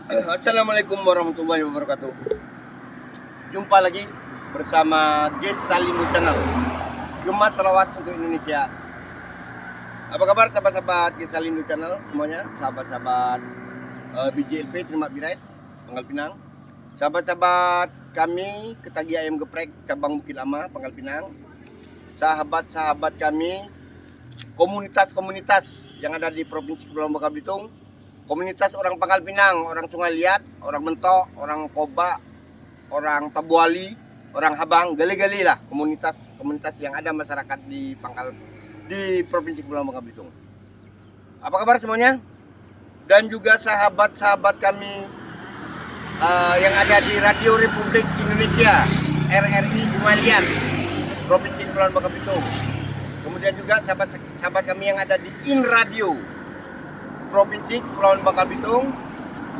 Assalamualaikum warahmatullahi wabarakatuh. Jumpa lagi bersama Ges Salimu Channel. Jumlah salawat untuk Indonesia. Apa kabar sahabat-sahabat Ges Salimu Channel semuanya? Sahabat-sahabat BJLP Terima Bires Pangkal Pinang. Sahabat-sahabat kami Ketagi Ayam Geprek cabang Bukit Lama Pangkal Pinang. Sahabat-sahabat kami komunitas-komunitas yang ada di Provinsi Kepulauan Bangka Belitung. Komunitas orang Pangkal Pinang, orang Sungai Liat, orang Mentok, orang Koba, orang Tabuali, orang Habang, gali-gali lah komunitas yang ada masyarakat di Provinsi Kepulauan Bangka Belitung. Apa kabar semuanya? Dan juga sahabat-sahabat kami yang ada di Radio Republik Indonesia, RRI Sungai Liat, Provinsi Kepulauan Bangka Belitung. Kemudian juga sahabat kami yang ada di In Radio, Provinsi Kepulauan Bangka Belitung,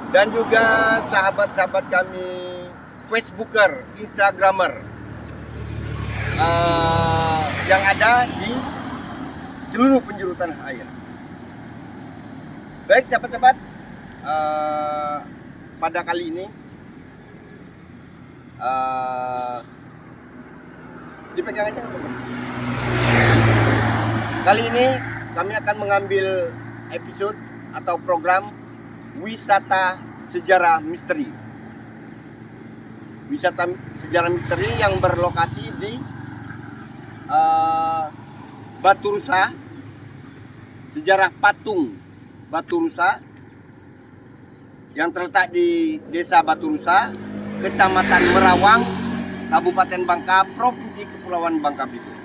dan juga sahabat-sahabat kami Facebooker, Instagramer yang ada di seluruh penjuru tanah air. Baik sahabat-sahabat, pada kali ini dipegang aja teman. Kali ini kami akan mengambil episode atau program wisata sejarah misteri. Wisata sejarah misteri yang berlokasi di Batu Rusa, sejarah patung Batu Rusa yang terletak di Desa Batu Rusa, Kecamatan Merawang, Kabupaten Bangka, Provinsi Kepulauan Bangka Belitung.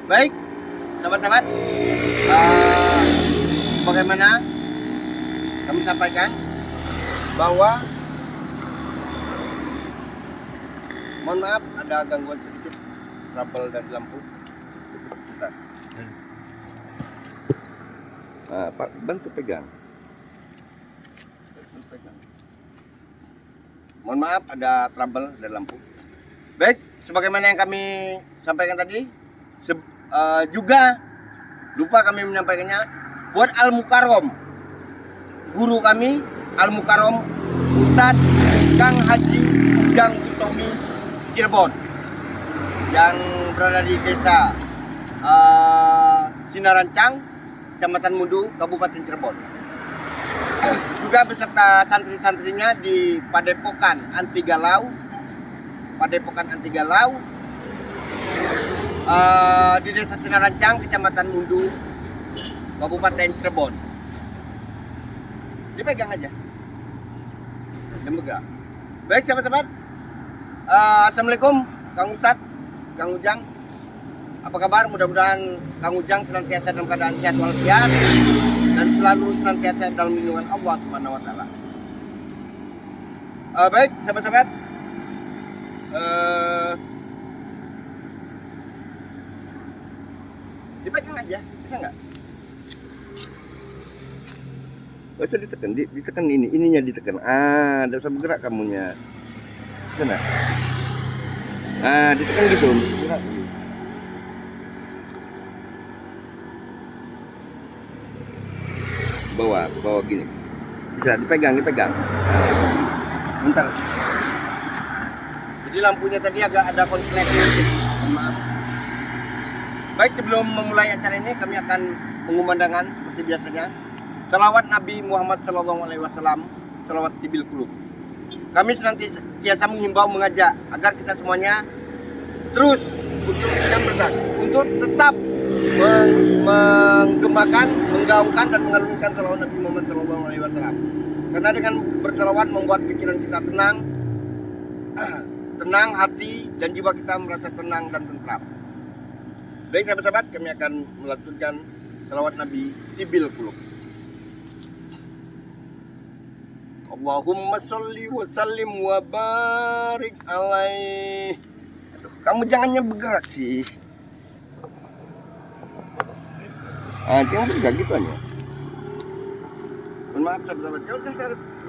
Baik, sahabat-sahabat, bagaimana kami sampaikan bahwa mohon maaf ada gangguan sedikit, trouble dari lampu. Bentar. Pak, bantu pegang. Mohon maaf ada trouble dari lampu. Baik, sebagaimana yang kami sampaikan tadi, juga lupa kami menyampaikannya buat Al Mukarrom, guru kami Al Mukarrom Ustadz Kang Haji Ujang Utomi Cirebon yang berada di desa Sinarancang, Kecamatan Mundu, Kabupaten Cirebon. Juga beserta santri-santrinya di Padepokan Anti Galau, di Desa Sinarancang, Kecamatan Mundu, Kabupaten Cirebon. Dipegang aja. Jangan bergerak. Baik sahabat-sahabat. Assalamualaikum Kang Ustadz, Kang Ujang. Apa kabar? Mudah-mudahan Kang Ujang senantiasa dalam keadaan sehat walafiat dan selalu senantiasa dalam lindungan Allah Subhanahu wa taala. Baik sahabat-sahabat. Dipegang aja, bisa nggak? Gak usah ditekan, ditekan ininya ditekan. Tidak usah bergerak kamunya. Sana. Ditekan gitu, bergerak. Bawa gini. Bisa dipegang. Sebentar. Jadi lampunya tadi agak ada konslet. Maaf. Baik, sebelum memulai acara ini kami akan mengumandangkan seperti biasanya salawat Nabi Muhammad SAW, salawat tibil qulub. Kami senantiasa menghimbau, mengajak agar kita semuanya terus untuk tetap menggembakan, menggaungkan dan mengagungkan salawat Nabi Muhammad SAW. Karena dengan bersalawat membuat pikiran kita tenang hati dan jiwa kita merasa tenang dan tentram. Baik sahabat-sahabat, kami akan melantunkan salawat Nabi tibil qulub. Allahumma sholli wa sallim wa barik alaih. Kamu jangannya bergerak sih. Jangan bergerak gitu aja. Mohon maaf sahabat-sahabat,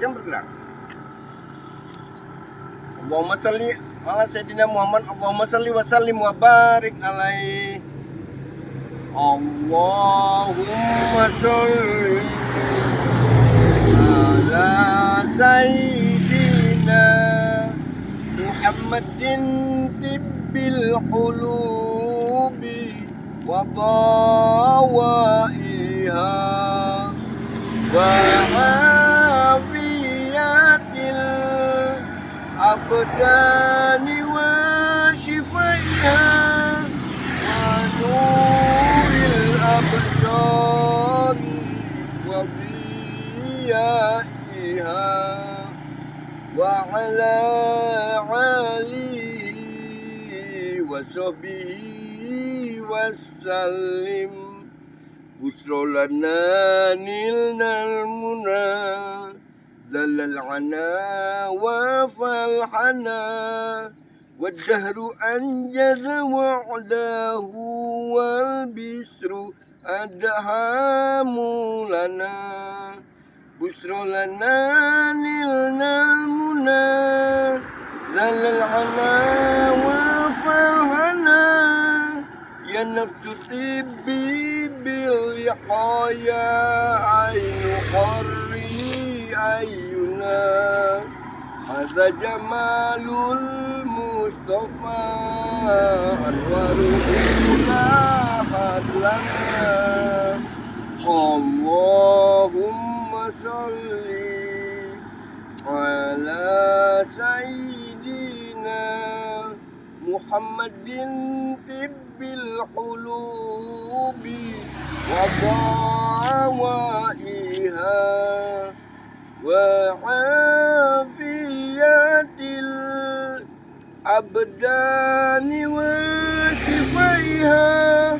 jangan bergerak. Allahumma sholli ala sayyidina Muhammad. Allahumma sholli wa sallim wa barik alaih. Allahumma sholli ala tibbil qulubi wa dawaiha wa afiyatil abdani wa shifaiha wa nuril absari wa biyaiha wa ala alihi wa sahbihi wasallim. Busrolana nilnal muna zalal ana wa falhana wadahru anjaza wa'dahu wal bisru adhamu lana. Busrolana nilnal muna zalal ana wa falhana ya nafsu tibbi bil yaqaya aynu qarri ayuna hadza jamalul mustafa anwaruna hadlana. Allahumma salli ala sayyidina Muhammadin tibbil qulubi wa dawaiha wa afiyatil abdani wa shifaiha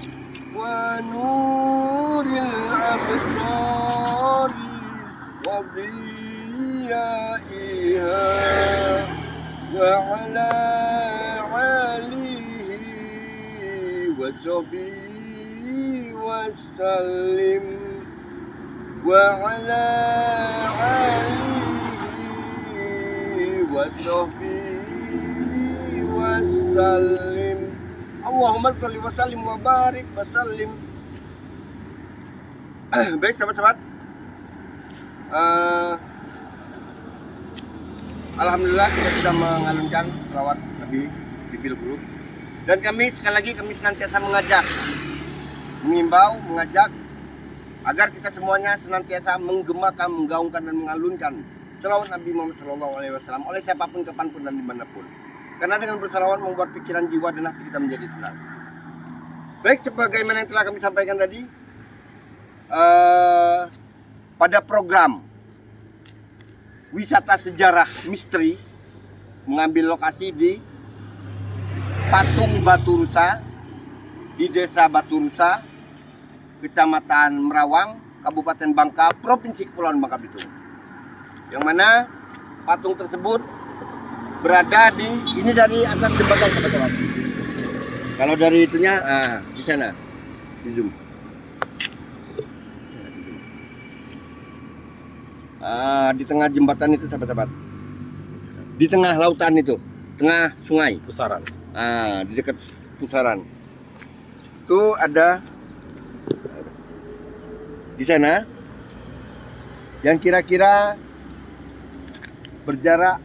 wa nuril absari wa diyaiha wa ala wa sahbihi wasallim wa ala alihi wa sahbihi wasallim. Allahumma shalli wa sallim wa barik wa sallim. Baik sahabat-sahabat, alhamdulillah kita sudah mengalunkan selawat Nabi di Bilguru. Dan kami sekali lagi senantiasa mengimbau, mengajak agar kita semuanya senantiasa menggemakan, menggaungkan dan mengalunkan selawat Nabi Muhammad SAW oleh siapapun, kapanpun dan dimanapun. Karena dengan berselawat membuat pikiran, jiwa dan hati kita menjadi tenang. Baik, sebagaimana yang telah kami sampaikan tadi, pada program wisata sejarah misteri mengambil lokasi di Patung Batu Rusa di Desa Batu Rusa, Kecamatan Merawang, Kabupaten Bangka, Provinsi Kepulauan Bangka Belitung. Yang mana patung tersebut berada ini dari atas jembatan sahabat-sahabat. Kalau dari itunya, di sana, di zoom. Di tengah jembatan itu sahabat-sahabat. Di tengah lautan itu, tengah sungai. Pusaran. Di dekat pusaran itu ada di sana yang kira-kira berjarak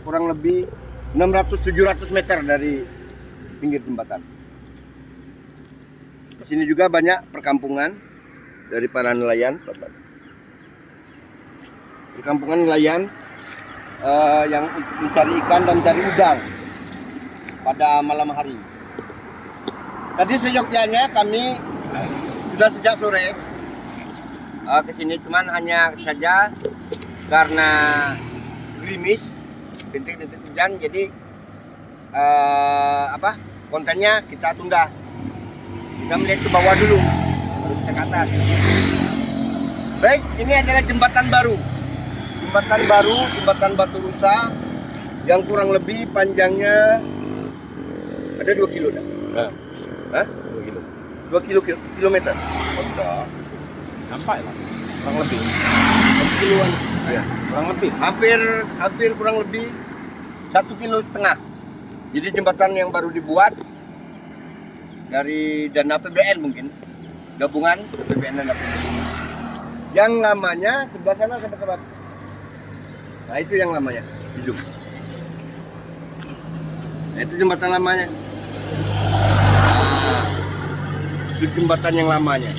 kurang lebih 600-700 meter dari pinggir jembatan. Di sini juga banyak perkampungan dari para nelayan, perkampungan nelayan yang mencari ikan dan mencari udang pada malam hari. Tadi seyogyanya kami sudah sejak sore ke sini, cuman hanya saja karena gerimis, bintik-bintik hujan, jadi kontennya kita tunda. Kita melihat ke bawah dulu, baru kita ke atas. Baik, ini adalah jembatan baru, jembatan Batu Rusa yang kurang lebih panjangnya ada 2 kilo dah. 2 kilo. 2 kilometer. Oh, sudah. Sampai lah. Kurang lebih. 1 kiloan. Ya, kurang lebih. Hampir kurang lebih 1,5 kilo. Jadi jembatan yang baru dibuat dari dana APBN mungkin. Gabungan APBN dan APBN. Yang lamanya sebelah sana sahabat-sahabat. Nah itu yang lamanya. Hidup. Nah, itu jembatan lamanya. Nah, itu jembatan yang lamanya.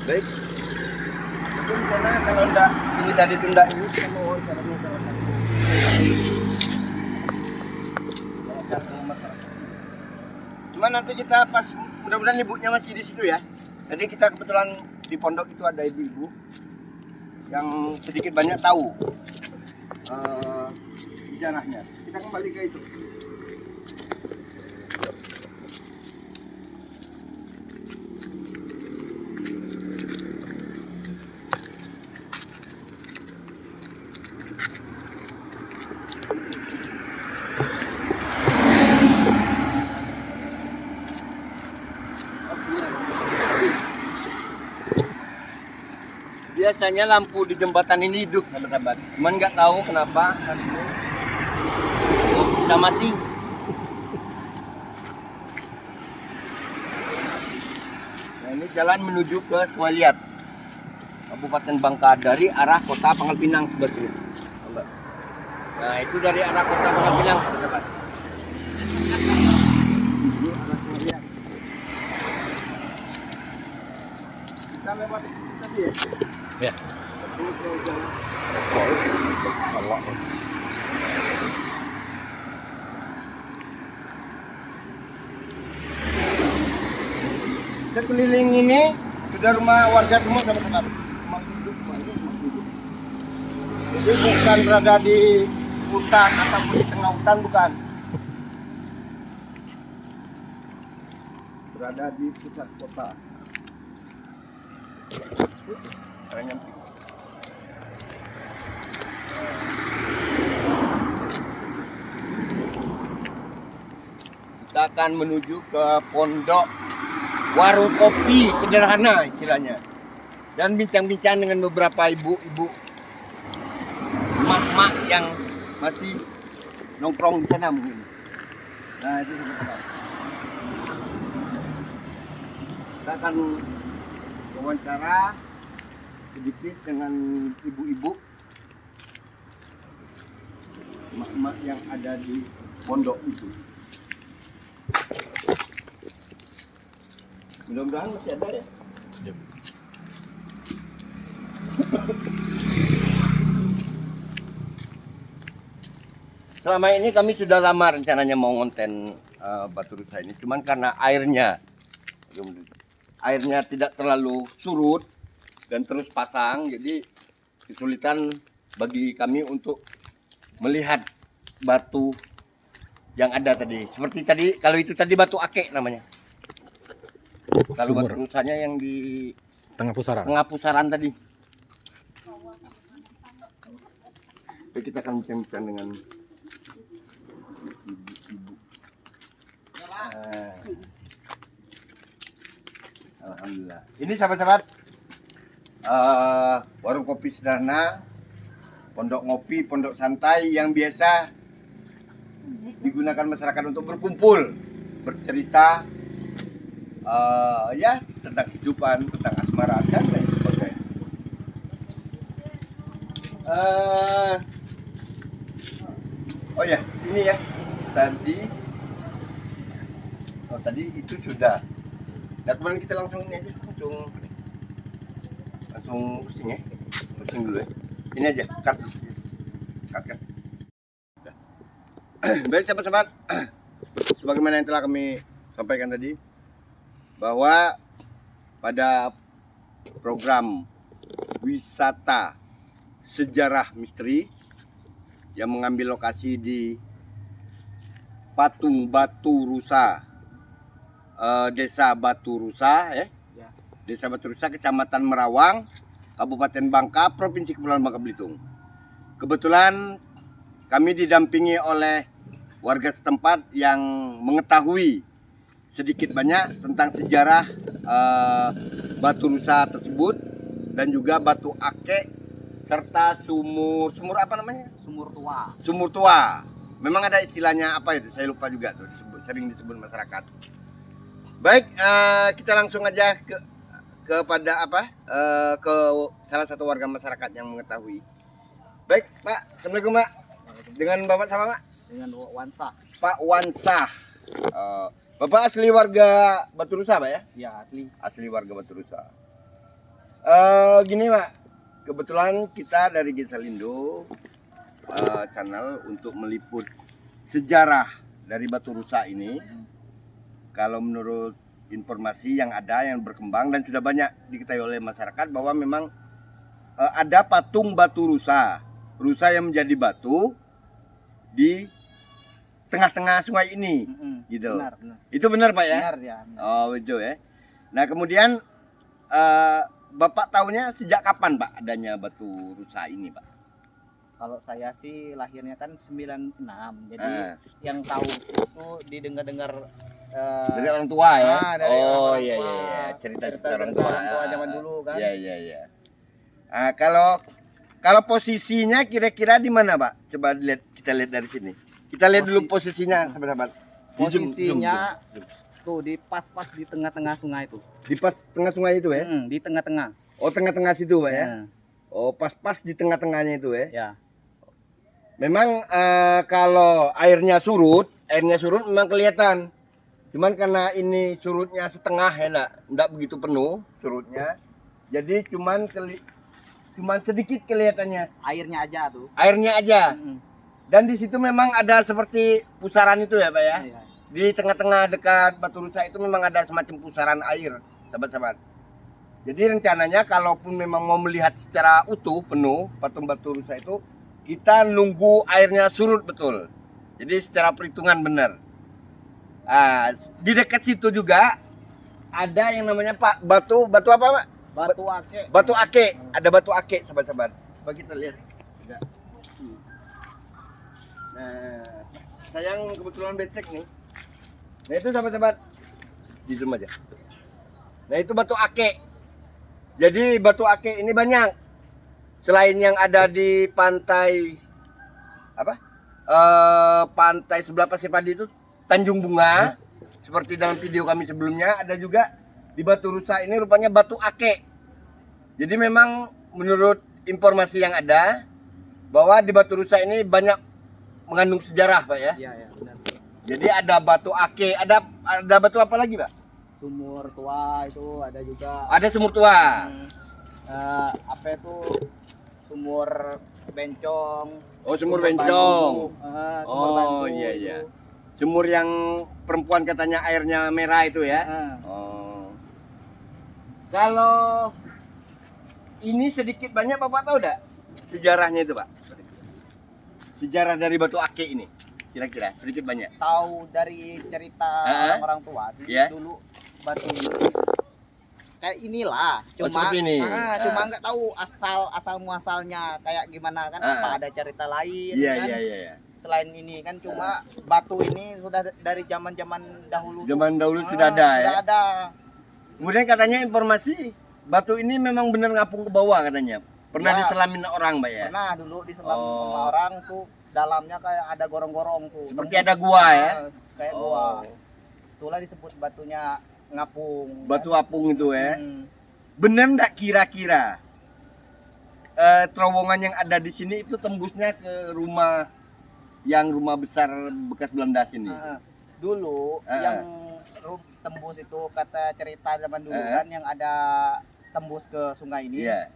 Baik. Itu karena kalau enggak ini tadi tunda ini kita mau wawancaranya salah satu masyarakat. Cuma nanti kita pas mudah-mudahan ibunya masih di situ ya. Jadi kita kebetulan di pondok itu ada ibu-ibu yang sedikit banyak tahu sejarahnya. Kita kembali ke itu. Biasanya lampu di jembatan ini hidup, sahabat-sahabat. Cuman nggak tahu kenapa hari ini bisa mati. Nah, ini jalan menuju ke Sualiat, Kabupaten Bangka dari arah kota Pangkal Pinang sebelah sini. Nah, itu dari arah kota Pangkal Pinang, sahabat. Menuju arah Sualiat. Kita lewat itu tadi ya. Ya. Ini ke jalan. Allah. Sekeliling ini sudah rumah warga semua, sahabat-sahabat. Rumah penduduk semua, ini rumah penduduk. Jadi bukan berada di hutan ataupun di tengah hutan, bukan. Berada di pusat kota. Karena nyampe. Kita akan menuju ke pondok warung kopi sederhana istilahnya, dan bincang-bincang dengan beberapa ibu-ibu mak-mak yang masih nongkrong di sana mungkin. Nah itu teman-teman. Kita akan wawancara sedikit dengan ibu-ibu mak-mak yang ada di pondok itu. Mudah-mudahan masih ada ya. Yep. Selama ini kami sudah lama rencananya mau ngonten Batu Rusa ini, cuman karena airnya tidak terlalu surut dan terus pasang, jadi kesulitan bagi kami untuk melihat batu yang ada tadi. Seperti tadi, kalau itu tadi batu akek namanya. Kalau Sumur. batu rusanya yang di Tengah pusaran. tengah pusaran tadi. Jadi kita akan bincang-bincang dengan ibu-ibu. Alhamdulillah. Ini sahabat-sahabat, warung kopi sederhana, pondok ngopi, pondok santai yang biasa digunakan masyarakat untuk berkumpul, bercerita, ya tentang kehidupan, tentang asmara dan lain sebagainya. Oh ya, ini ya tadi itu sudah. Nah, kemudian kita langsung ini aja, langsung pusing ya, pusing dulu ya. Ini aja, cut. Baik sahabat-sahabat, sebagaimana yang telah kami sampaikan tadi, bahwa pada program wisata sejarah misteri yang mengambil lokasi di Patung Batu Rusa, Desa Batu Rusa, Desa Batu Rusa, Kecamatan Merawang, Kabupaten Bangka, Provinsi Kepulauan Bangka Belitung. Kebetulan kami didampingi oleh warga setempat yang mengetahui sedikit banyak tentang sejarah Batu Rusa tersebut dan juga batu akek serta sumur apa namanya? Sumur tua. Memang ada istilahnya apa itu? Saya lupa juga tuh, sering disebut masyarakat. Baik, kita langsung aja kepada ke salah satu warga masyarakat yang mengetahui. Baik, Pak. Assalamualaikum, Pak. Dengan Bapak sama, Pak? Dengan Wansa. Pak Wansah. Bapak asli warga Batu Rusa, Pak ya? Ya asli. Asli warga Batu Rusa. Gini, Pak. Kebetulan kita dari Gesalindo channel untuk meliput sejarah dari Batu Rusa ini. Kalau menurut informasi yang ada, yang berkembang dan sudah banyak diketahui oleh masyarakat bahwa memang ada patung Batu Rusa. Rusa yang menjadi batu di tengah-tengah sungai ini, gitu. Benar. Itu benar, Pak ya? Benar ya. Benar. Oh, betul ya. Nah, kemudian Bapak tahunya sejak kapan, Pak, adanya Batu Rusa ini, Pak? Kalau saya sih lahirnya kan 96. Jadi yang tahu itu didengar-dengar Dari orang tua ya? dari Oh, orang iya, tua. iya. Cerita-cerita orang Orang tua. tua zaman dulu kan. Iya, iya, iya. Kalau posisinya kira-kira di mana, Pak? Coba kita lihat dari sini. Kita lihat dulu posisinya, sahabat-sahabat. Di zoom, Posisinya zoom. tuh di pas-pas di tengah-tengah sungai itu. Di pas tengah sungai itu ya? Di tengah-tengah. Oh, tengah-tengah situ, Pak ya? Nah, Oh, pas-pas di tengah-tengahnya itu ya? ya. Memang kalau airnya surut memang kelihatan. Cuman karena ini surutnya setengah ya, enggak begitu penuh surutnya. Jadi cuman sedikit kelihatannya. Airnya aja tuh. Airnya aja. Mm-mm. Dan di situ memang ada seperti pusaran itu ya, Pak ya. Iya. Di tengah-tengah dekat Batu Rusa itu memang ada semacam pusaran air, sahabat-sahabat. Jadi rencananya kalaupun memang mau melihat secara utuh penuh patung Batu Rusa itu, kita nunggu airnya surut betul. Jadi secara perhitungan benar. Di dekat situ juga ada yang namanya batu apa, Pak? Batu Ake. Batu Ake. Ada batu Ake, sahabat-sahabat. Coba kita lihat. Nah, sayang kebetulan becek nih. Nah, itu sahabat-sahabat. Di zoom aja. Nah, itu batu Ake. Jadi batu Ake ini banyak. Selain yang ada di pantai pantai sebelah Pasir Padi itu Tanjung Bunga, seperti dalam video kami sebelumnya, ada juga di Batu Rusa ini rupanya batu Ake. Jadi memang menurut informasi yang ada bahwa di Batu Rusa ini banyak mengandung sejarah, Pak ya. Iya, benar. Jadi ada batu Ake, ada batu apa lagi, Pak? Sumur tua itu ada juga. Ada sumur tua. Apa itu sumur bencong. Oh, sumur bencong. Sumur Oh, Bandung iya, itu. iya. Sumur yang perempuan katanya airnya merah itu ya. Oh. Kalau ini sedikit banyak Bapak tahu enggak sejarahnya itu, Pak? Sejarah dari batu Ake ini. Kira-kira sedikit banyak. Tahu dari cerita orang tua sih Iya. dulu batu ini kayak inilah, seperti ini. Cuma nggak tahu asal muasalnya kayak gimana kan, apa ada cerita lain Iya, kan. iya. Selain ini kan cuma batu ini sudah dari zaman-zaman dahulu. Zaman dahulu sudah ada ya. Sudah ada. Kemudian katanya informasi batu ini memang benar ngapung ke bawah katanya. Pernah Ya. diselamin orang, Pak ya? Pernah dulu diselam sama orang tuh, dalamnya kayak ada gorong-gorong tuh. Seperti ada gua ya. Kayak gua. Itulah disebut batunya ngapung. Batu apung itu ya. Hmm. Bener enggak kira-kira terowongan yang ada di sini itu tembusnya ke rumah besar bekas Belanda sini? Dulu yang tembus itu kata cerita zaman dulu kan yang ada tembus ke sungai ini. Iya.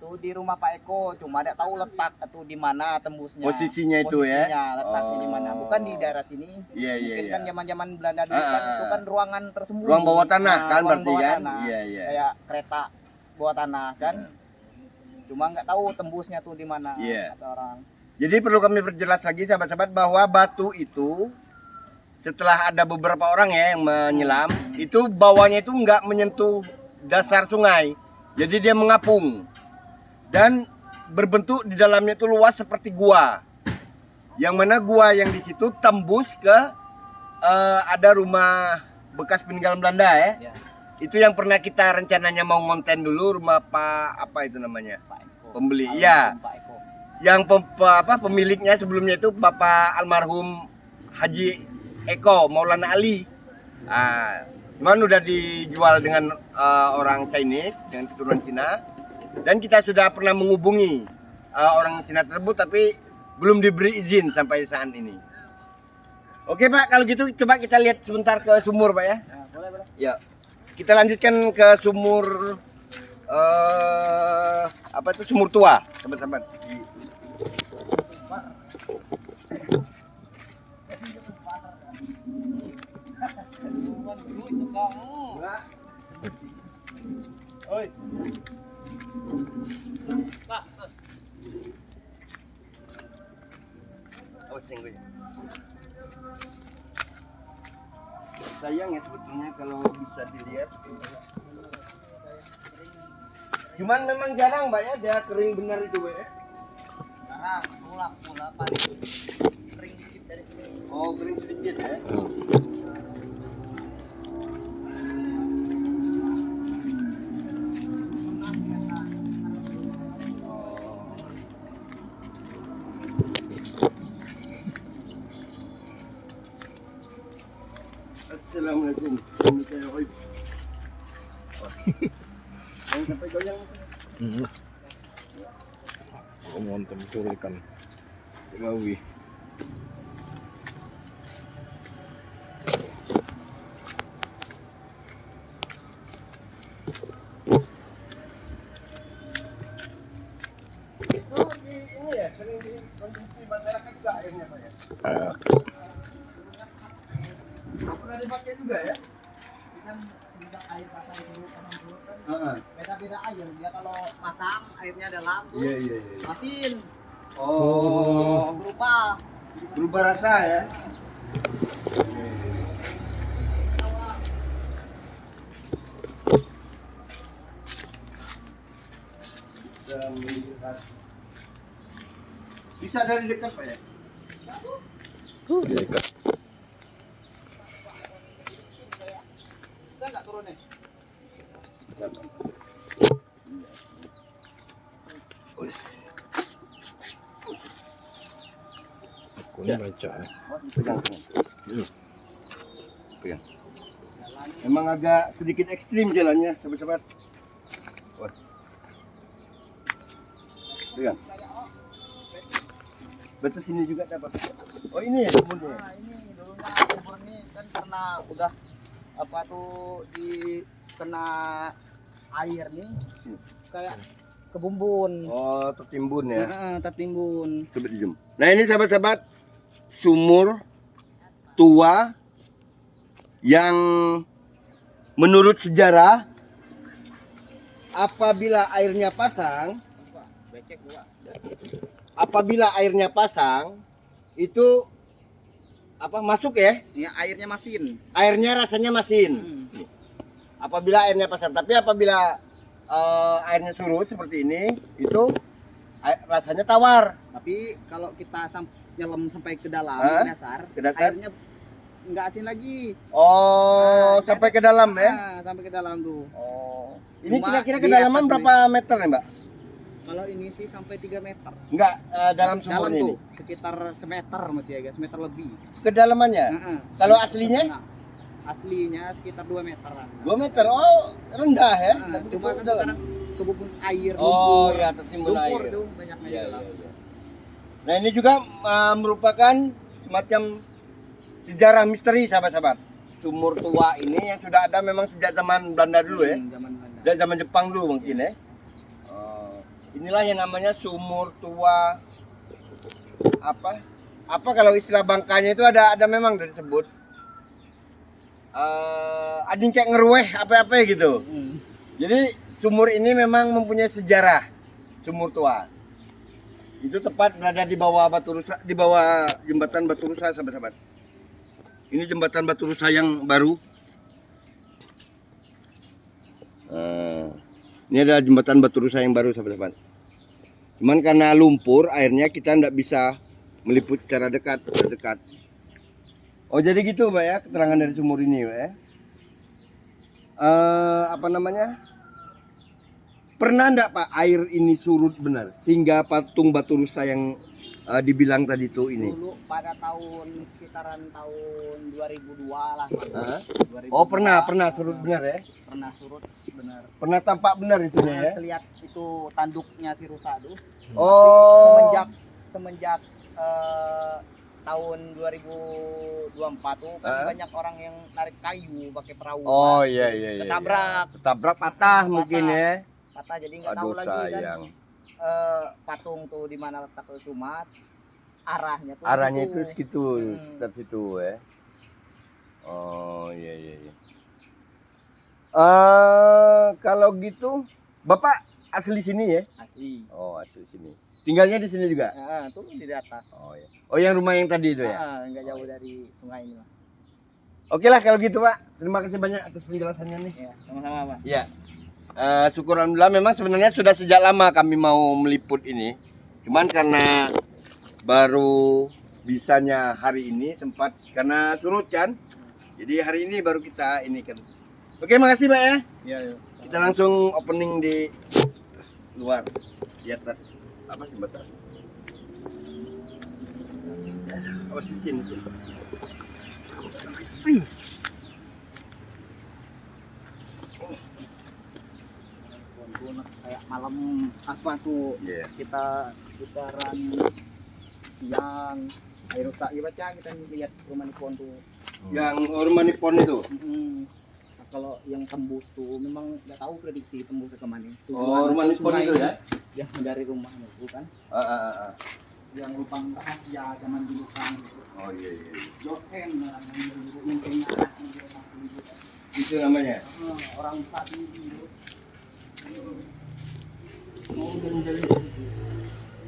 Tuh di rumah Pak Eko, cuma tidak tahu letak atau di mana tembusnya. Posisinya itu ya. Letaknya di mana? Bukan di daerah sini. Iya, iya, Mungkin iya. kan zaman-zaman Belanda dulu kan itu kan ruangan tersembunyi. Ruang bawah tanah kan ruang berarti bawah kan? tanah. Iya, iya. Kayak kereta bawah tanah kan. Cuma nggak tahu tembusnya tuh di mana Iya. kata orang. Jadi perlu kami perjelas lagi sahabat-sahabat bahwa batu itu setelah ada beberapa orang ya yang menyelam, itu bawahnya itu nggak menyentuh dasar sungai. Jadi dia mengapung. Dan berbentuk di dalamnya itu luas seperti gua. Yang mana gua yang di situ tembus ke ada rumah bekas peninggalan Belanda ya. Ya, Itu yang pernah kita rencananya mau ngonten dulu rumah Pak apa itu namanya? Pak Eko. Pembeli. Almarhum Iya. Pak Eko. Yang pemiliknya sebelumnya itu Bapak almarhum Haji Eko Maulana Ali. Cuman udah dijual dengan orang Chinese dengan keturunan Cina. Dan kita sudah pernah menghubungi orang Cina tersebut, tapi belum diberi izin sampai saat ini. Oke Pak, kalau gitu coba kita lihat sebentar ke sumur Pak ya. Nah, boleh. Ya, kita lanjutkan ke sumur apa itu, sumur tua, sahabat-sahabat. Oi. Pak. Oh, tinggal. Sayang ya sebetulnya kalau bisa dilihat. Cuman memang jarang Mbak ya, dia kering benar itu Mbak ya. Sekarang mula paling kering dikit dari sini. Oh, kering sedikit ya. Assalamualaikum. Oi. Yang sampai goyang. Aku mau tempur ikan gawi. Itu ini ya, sering dikonsumsi masyarakat juga airnya Pak ya. Pernah dipakai juga ya? Kan beda air pasang dulu kan Heeh. beda-beda air. Dia kalau pasang airnya dalam tuh Iya. asin. Oh, Berupa berubah rasa ya. Bisa dari dekat Pak ya? Dekat. bisa nggak turun nih? Aku ini baca. Pegang. Pegang. Emang agak sedikit ekstrim jalannya, sahabat-sahabat. Wah. Pegang. Batas ini juga dapat. Oh ini ya sumurnya. Nah ini dulunya sumur ini kan karena udah apa tuh di kena air nih kayak kebumbun. Oh tertimbun ya. Tertimbun. Coba dijum. Nah ini sahabat-sahabat, sumur tua yang menurut sejarah apabila airnya pasang itu apa masuk ya, Ya airnya masin. airnya rasanya masin apabila airnya pasang, tapi apabila airnya surut seperti ini itu rasanya tawar. Tapi kalau kita nyelam sampai ke dalam Ke dasar? airnya nggak asin lagi. Oh sampai ke dalam ya. Sampai ke dalam tuh. Oh ini Cuma kira-kira di kedalaman atas berapa meter nih Mbak? Kalau ini sih sampai 3 meter. Enggak, dalam sumur Dalam ini. tuh sekitar semeter masih agak semeter lebih. Kedalamannya? Kalau aslinya? Nah, aslinya sekitar 2 meteran. 2 meter. Oh, rendah ya. Nah, Tapi cuma itu kan dalam. sekarang kebubun air, Oh, lumpur. ya tertimbun Lumpur air. tuh banyaknya Iya, di dalam. iya. Nah, ini juga merupakan semacam sejarah misteri sahabat-sahabat. Sumur tua ini yang sudah ada memang sejak zaman Belanda dulu ya. Zaman Belanda. Sejak zaman Jepang dulu mungkin ya. Inilah yang namanya sumur tua apa kalau istilah Bangkanya itu ada memang disebut ada yang kayak ngerueh apa-apa gitu. Jadi sumur ini memang mempunyai sejarah, sumur tua. Itu tepat berada di bawah Batu Rusa, di bawah jembatan Batu Rusa sahabat-sahabat. Ini jembatan Batu Rusa yang baru. Ini adalah jembatan Batu Rusa yang baru sahabat-sahabat. Cuman karena lumpur airnya kita tidak bisa meliput secara dekat. Oh jadi gitu Pak ya keterangan dari sumur ini Pak ya. Apa namanya? Pernah enggak Pak air ini surut benar sehingga patung batu rusa yang dibilang tadi tuh ini? Dulu pada tahun sekitaran tahun 2002 lah. Hah? 2002, Oh pernah surut benar ya? Pernah surut benar. Pernah tampak benar itunya ya? Lihat itu tanduknya si rusa tuh. Oh. Semenjak tahun 2024 tuh kan banyak orang yang narik kayu pakai perahu. Oh kan. iya. Ketabrak patah mungkin ya. Patah jadi nggak tahu Aduh lagi kan sayang. patung tuh di mana letak cuma arahnya tuh Arahnya gitu. itu segitu, sekitar situ ya. Oh iya. Kalau gitu Bapak asli sini ya? Asli. Oh asli sini. Tinggalnya di sini juga? Tuh di atas. Oh ya. Oh yang rumah yang tadi itu ya? Nggak jauh dari sungai ini, Mas. Oke lah kalau gitu Pak. Terima kasih banyak atas penjelasannya nih. Ya, sama-sama, Pak. Ya. Syukur alhamdulillah memang sebenarnya sudah sejak lama kami mau meliput ini. Cuman karena baru bisanya hari ini sempat karena surut kan. Jadi hari ini baru kita ini kan. Oke, makasih Pak ya. Iya. Kita langsung opening di luar di atas apa jembatan. Oh, mungkin. Kayak malam apa tuh Iya. kita sekitaran siang air rusak gimana kita lihat rumah Nippon tuh. Yang rumah Nippon itu. Nah, kalau yang tembus tuh memang nggak tahu prediksi tembusnya kemana. Tuh, Oh, rumah Nippon itu ya. Yang dari rumahnya itu kan. Yang lubang rahasia zaman dulu kan. Oh iya. Dosen yang punya Itu namanya. orang saat ini.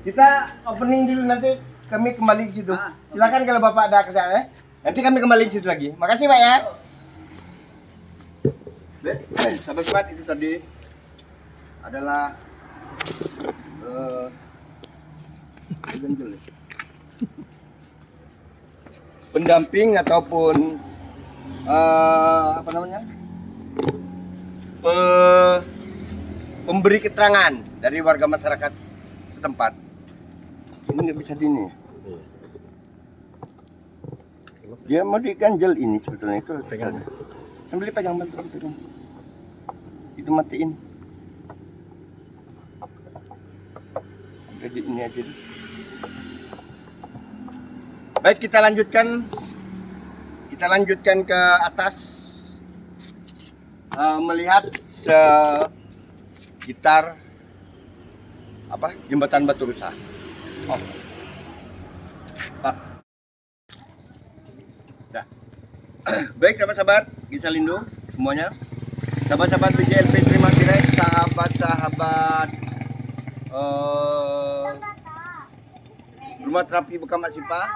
Kita opening dulu nanti kami kembali ke situ. Silakan kalau Bapak ada kerjaan ya. Nanti kami kembali ke situ lagi. Makasih Pak ya. Sahabat-sahabat itu tadi adalah pendamping ataupun apa namanya? Pemberi keterangan dari warga masyarakat setempat. Ini nggak bisa dini. Dia mau diganjel ini sebetulnya itu. Sambil dipegang bantu. Itu matiin. Jadi ini aja. Baik kita lanjutkan ke atas melihat sekitar apa jembatan batu rusa. Oh, Pak. Dah. Baik sahabat-sahabat Gisalindo semuanya, sahabat-sahabat BJLP terima kasih, sahabat-sahabat Rumah Terapi Bekam Asipa,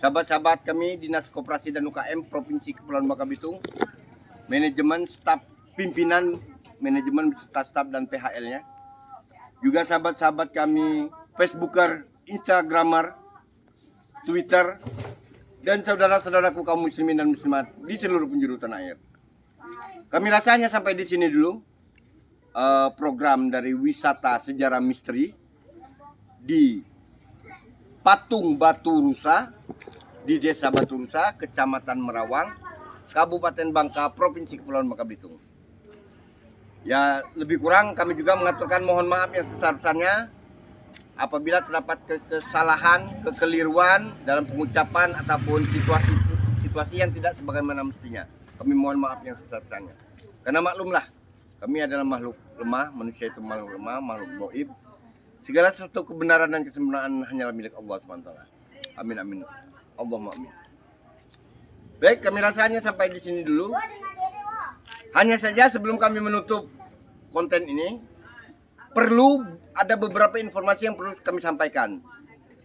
sahabat-sahabat kami Dinas Koperasi dan UKM Provinsi Kepulauan Bangka Belitung, manajemen, staf pimpinan, manajemen beserta staf dan PHL-nya. Juga sahabat-sahabat kami Facebooker, Instagramer, Twitter, dan saudara-saudaraku kaum muslimin dan muslimat di seluruh penjuru tanah air. Kami rasanya sampai di sini dulu program dari wisata sejarah misteri di Patung Batu Rusa di Desa Batu Rusa, Kecamatan Merawang, Kabupaten Bangka, Provinsi Kepulauan Bangka Belitung. Ya, lebih kurang kami juga mengaturkan mohon maaf yang sebesar-besarnya apabila terdapat kesalahan, kekeliruan dalam pengucapan ataupun situasi yang tidak sebagaimana mestinya. Kami mohon maaf yang sebesar-besarnya. Karena maklumlah, kami adalah makhluk lemah, manusia itu makhluk lemah, makhluk gaib. Segala sesuatu kebenaran dan kesempurnaan hanyalah milik Allah SWT. Amin amin. Allahumma amin. Baik, kami rasanya sampai di sini dulu. Hanya saja sebelum kami menutup konten ini, perlu ada beberapa informasi yang perlu kami sampaikan.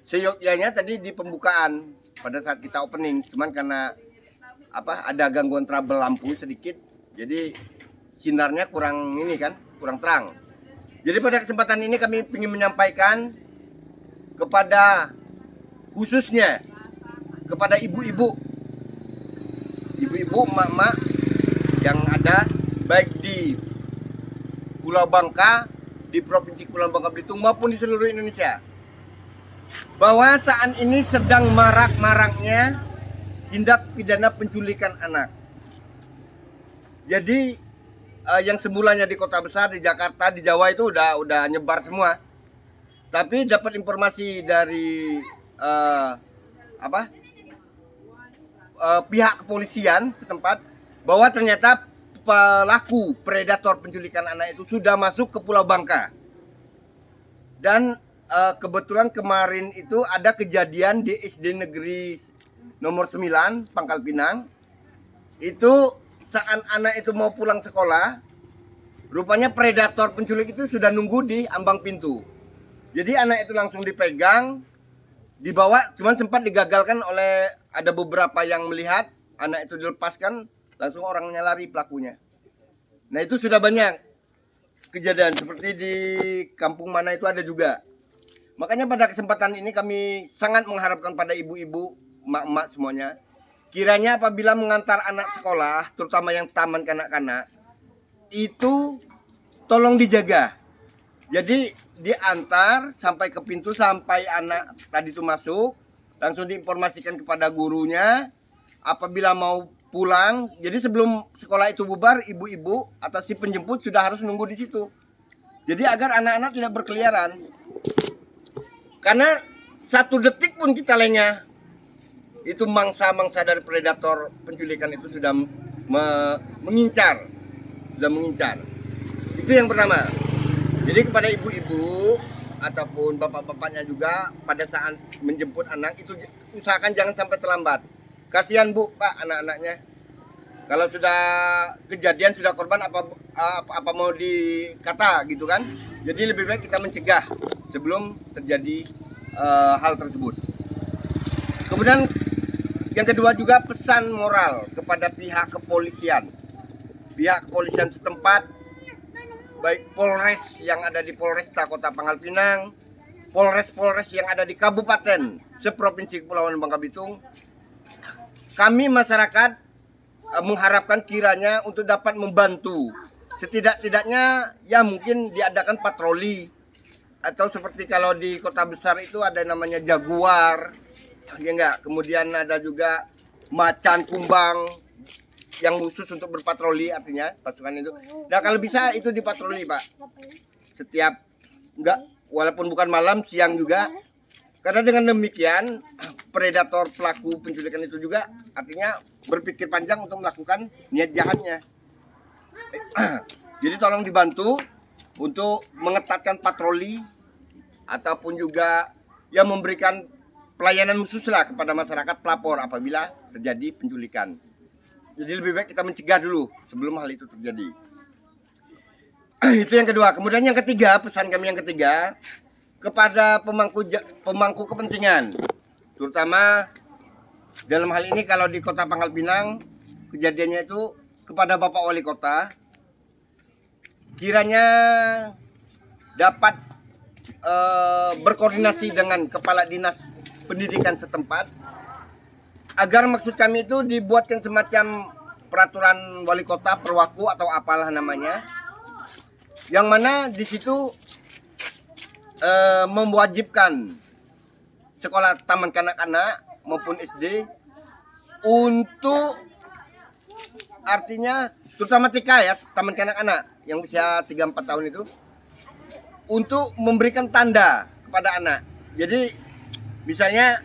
Seyogyanya tadi di pembukaan pada saat kita opening, cuman karena ada gangguan trouble lampu sedikit, jadi sinarnya kurang terang. Jadi pada kesempatan ini kami ingin menyampaikan kepada khususnya kepada ibu-ibu, emak-emak yang ada baik di Pulau Bangka di Provinsi Kepulauan Bangka Belitung maupun di seluruh Indonesia, bahwa saat ini sedang marak-maraknya tindak pidana penculikan anak. Jadi yang semulanya di kota besar, di Jakarta, di Jawa itu udah nyebar semua. Tapi dapat informasi dari pihak kepolisian setempat bahwa ternyata pelaku predator penculikan anak itu sudah masuk ke Pulau Bangka. Dan kebetulan kemarin itu ada kejadian di SD Negeri nomor 9 Pangkal Pinang. Itu saat anak itu mau pulang sekolah, rupanya predator penculik itu sudah nunggu di ambang pintu. Jadi anak itu langsung dipegang, dibawa, cuman sempat digagalkan oleh ada beberapa yang melihat anak itu dilepaskan, langsung orangnya lari pelakunya. Nah itu sudah banyak kejadian seperti di kampung mana itu ada juga. Makanya pada kesempatan ini kami sangat mengharapkan pada ibu-ibu, emak-emak semuanya, kiranya apabila mengantar anak sekolah, terutama yang taman kanak-kanak, itu tolong dijaga. Jadi diantar sampai ke pintu, sampai anak tadi itu masuk, langsung diinformasikan kepada gurunya. Apabila mau pulang, jadi sebelum sekolah itu bubar, ibu-ibu atau si penjemput sudah harus nunggu di situ. Jadi agar anak-anak tidak berkeliaran. Karena 1 detik pun kita lengah, itu mangsa-mangsa dari predator penculikan itu sudah mengincar. Itu yang pertama. Jadi kepada ibu-ibu ataupun bapak-bapaknya juga pada saat menjemput anak itu usahakan jangan sampai terlambat. Kasihan Bu, Pak, anak-anaknya. Kalau sudah kejadian, sudah korban, apa mau dikata gitu kan. Jadi lebih baik kita mencegah sebelum terjadi hal tersebut. Kemudian yang kedua juga pesan moral kepada pihak kepolisian. Pihak kepolisian setempat, baik Polres yang ada di Polresta Kota Pangkal Pinang, Polres yang ada di Kabupaten seprovinsi Kepulauan Bangka Belitung. Kami masyarakat mengharapkan kiranya untuk dapat membantu. Setidak-tidaknya ya mungkin diadakan patroli. Atau seperti kalau di kota besar itu ada namanya jaguar. Ya enggak, kemudian ada juga macan kumbang yang khusus untuk berpatroli, artinya pasukan itu. Nah kalau bisa itu dipatroli Pak. Setiap walaupun bukan malam, siang juga. Karena dengan demikian predator pelaku penculikan itu juga artinya berpikir panjang untuk melakukan niat jahatnya. Jadi tolong dibantu untuk mengetatkan patroli ataupun juga yang memberikan pelayanan khusus lah kepada masyarakat pelapor apabila terjadi penculikan. Jadi lebih baik kita mencegah dulu sebelum hal itu terjadi. Itu yang kedua. Kemudian yang ketiga, pesan kami yang ketiga kepada pemangku kepentingan, terutama dalam hal ini kalau di Kota Pangkal Pinang kejadiannya itu kepada Bapak Wali Kota, kiranya dapat berkoordinasi dengan Kepala Dinas Pendidikan setempat agar maksud kami itu dibuatkan semacam peraturan wali kota, perwaku atau apalah namanya, yang mana di situ mewajibkan sekolah taman kanak-kanak maupun SD untuk artinya terutama TK ya, taman kanak-kanak yang usia 3-4 tahun itu untuk memberikan tanda kepada anak. Jadi misalnya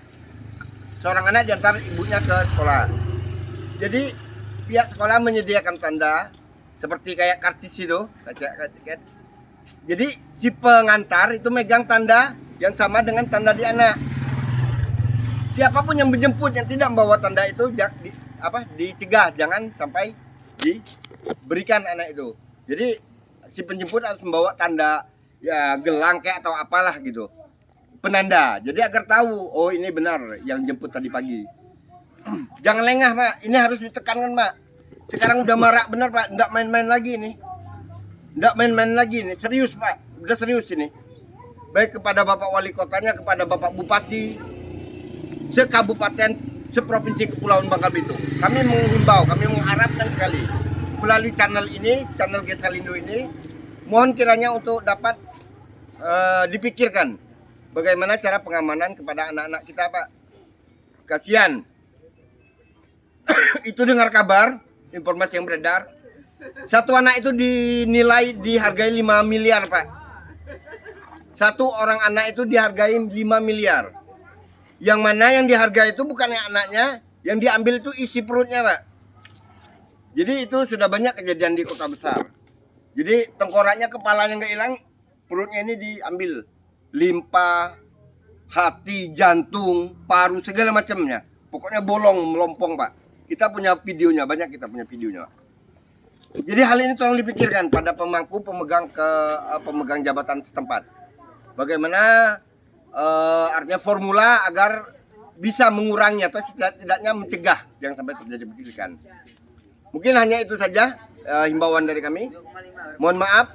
seorang anak diantar ibunya ke sekolah. Jadi pihak sekolah menyediakan tanda seperti kayak karcis itu, kayak tiket. Jadi si pengantar itu megang tanda yang sama dengan tanda di anak. Siapapun yang menjemput yang tidak membawa tanda itu dicegah, jangan sampai diberikan anak itu. Jadi si penjemput harus membawa tanda ya gelang kayak atau apalah gitu, penanda. Jadi agar tahu oh ini benar yang jemput tadi pagi. Jangan lengah Pak, ini harus ditekankan Pak. Sekarang udah marak benar Pak, nggak main-main lagi nih. Nggak main-main lagi nih, serius Pak, udah serius ini. Baik kepada Bapak Wali Kotanya, kepada Bapak Bupati, sekabupaten, seprovinsi Kepulauan Bangka Belitung. Kami menghimbau, kami mengharapkan sekali melalui channel ini, channel Gesalindo ini, mohon kiranya untuk dapat dipikirkan bagaimana cara pengamanan kepada anak-anak kita, Pak. Kasihan. Itu dengar kabar, informasi yang beredar, satu anak itu dinilai dihargai 5 miliar, Pak. Satu orang anak itu dihargai 5 miliar. Yang mana yang dihargai itu bukannya anaknya, yang diambil itu isi perutnya, Pak. Jadi itu sudah banyak kejadian di kota besar. Jadi tengkoraknya, kepalanya nggak hilang, perutnya ini diambil. Limpa, hati, jantung, paru, segala macamnya. Pokoknya bolong, melompong, Pak. Kita punya videonya, banyak kita punya videonya, Pak. Jadi hal ini tolong dipikirkan pada pemangku, pemegang jabatan setempat. Bagaimana artinya formula agar bisa mengurangi atau setidaknya mencegah jangan sampai terjadi penculikan. Mungkin hanya itu saja himbauan dari kami. Mohon maaf,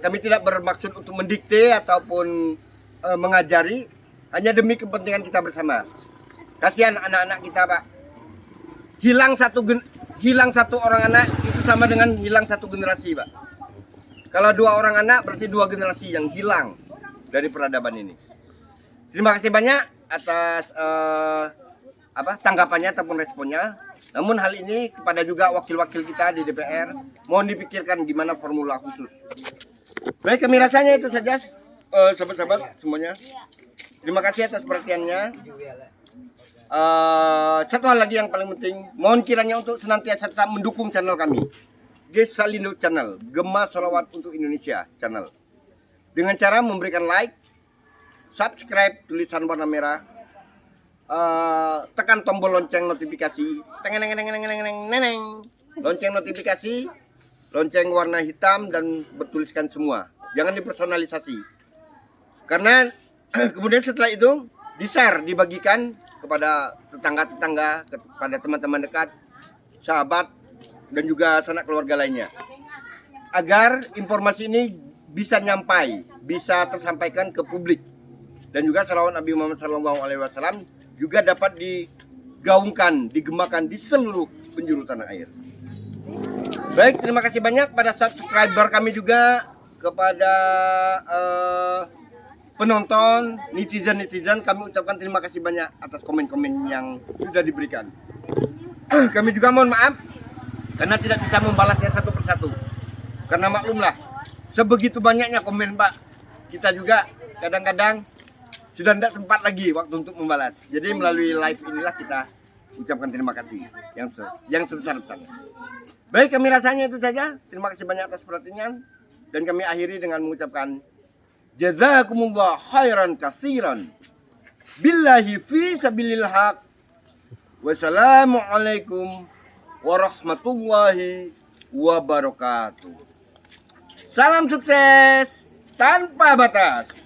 kami tidak bermaksud untuk mendikte ataupun mengajari, hanya demi kepentingan kita bersama. Kasihan anak-anak kita, Pak. Hilang satu orang anak itu sama dengan hilang satu generasi, Pak. Kalau 2 orang anak berarti 2 generasi yang hilang dari peradaban ini. Terima kasih banyak atas tanggapannya ataupun responnya. Namun hal ini kepada juga wakil-wakil kita di DPR, mohon dipikirkan gimana formula khusus. Baik, kami rasanya itu saja, sahabat-sahabat semuanya. Terima kasih atas perhatiannya. Satu hal lagi yang paling penting, mohon kiranya untuk senantiasa tetap mendukung channel kami, Gesalindo Channel, Gema Sholawat untuk Indonesia Channel, dengan cara memberikan like, subscribe tulisan warna merah, tekan tombol lonceng notifikasi, lonceng notifikasi, lonceng warna hitam dan bertuliskan semua, jangan dipersonalisasi, karena kemudian setelah itu di-share, dibagikan kepada tetangga-tetangga, kepada teman-teman dekat, sahabat, dan juga sanak keluarga lainnya, agar informasi ini bisa nyampai, bisa tersampaikan ke publik, dan juga salawat Nabi Muhammad SAW juga dapat digaungkan, digemakan di seluruh penjuru tanah air. Baik, terima kasih banyak pada subscriber kami juga, kepada penonton, netizen, kami ucapkan terima kasih banyak atas komen-komen yang sudah diberikan. Kami juga mohon maaf karena tidak bisa membalasnya satu persatu. Karena maklumlah, sebegitu banyaknya komen, Pak. Kita juga kadang-kadang sudah tidak sempat lagi waktu untuk membalas. Jadi melalui live inilah kita ucapkan terima kasih yang sebesar-besarnya. Baik, kami rasanya itu saja. Terima kasih banyak atas perhatian, dan kami akhiri dengan mengucapkan jazakumullah khairan katsiran. Billahi fi sabilil haq. Wassalamualaikum warahmatullahi wabarakatuh. Salam sukses tanpa batas.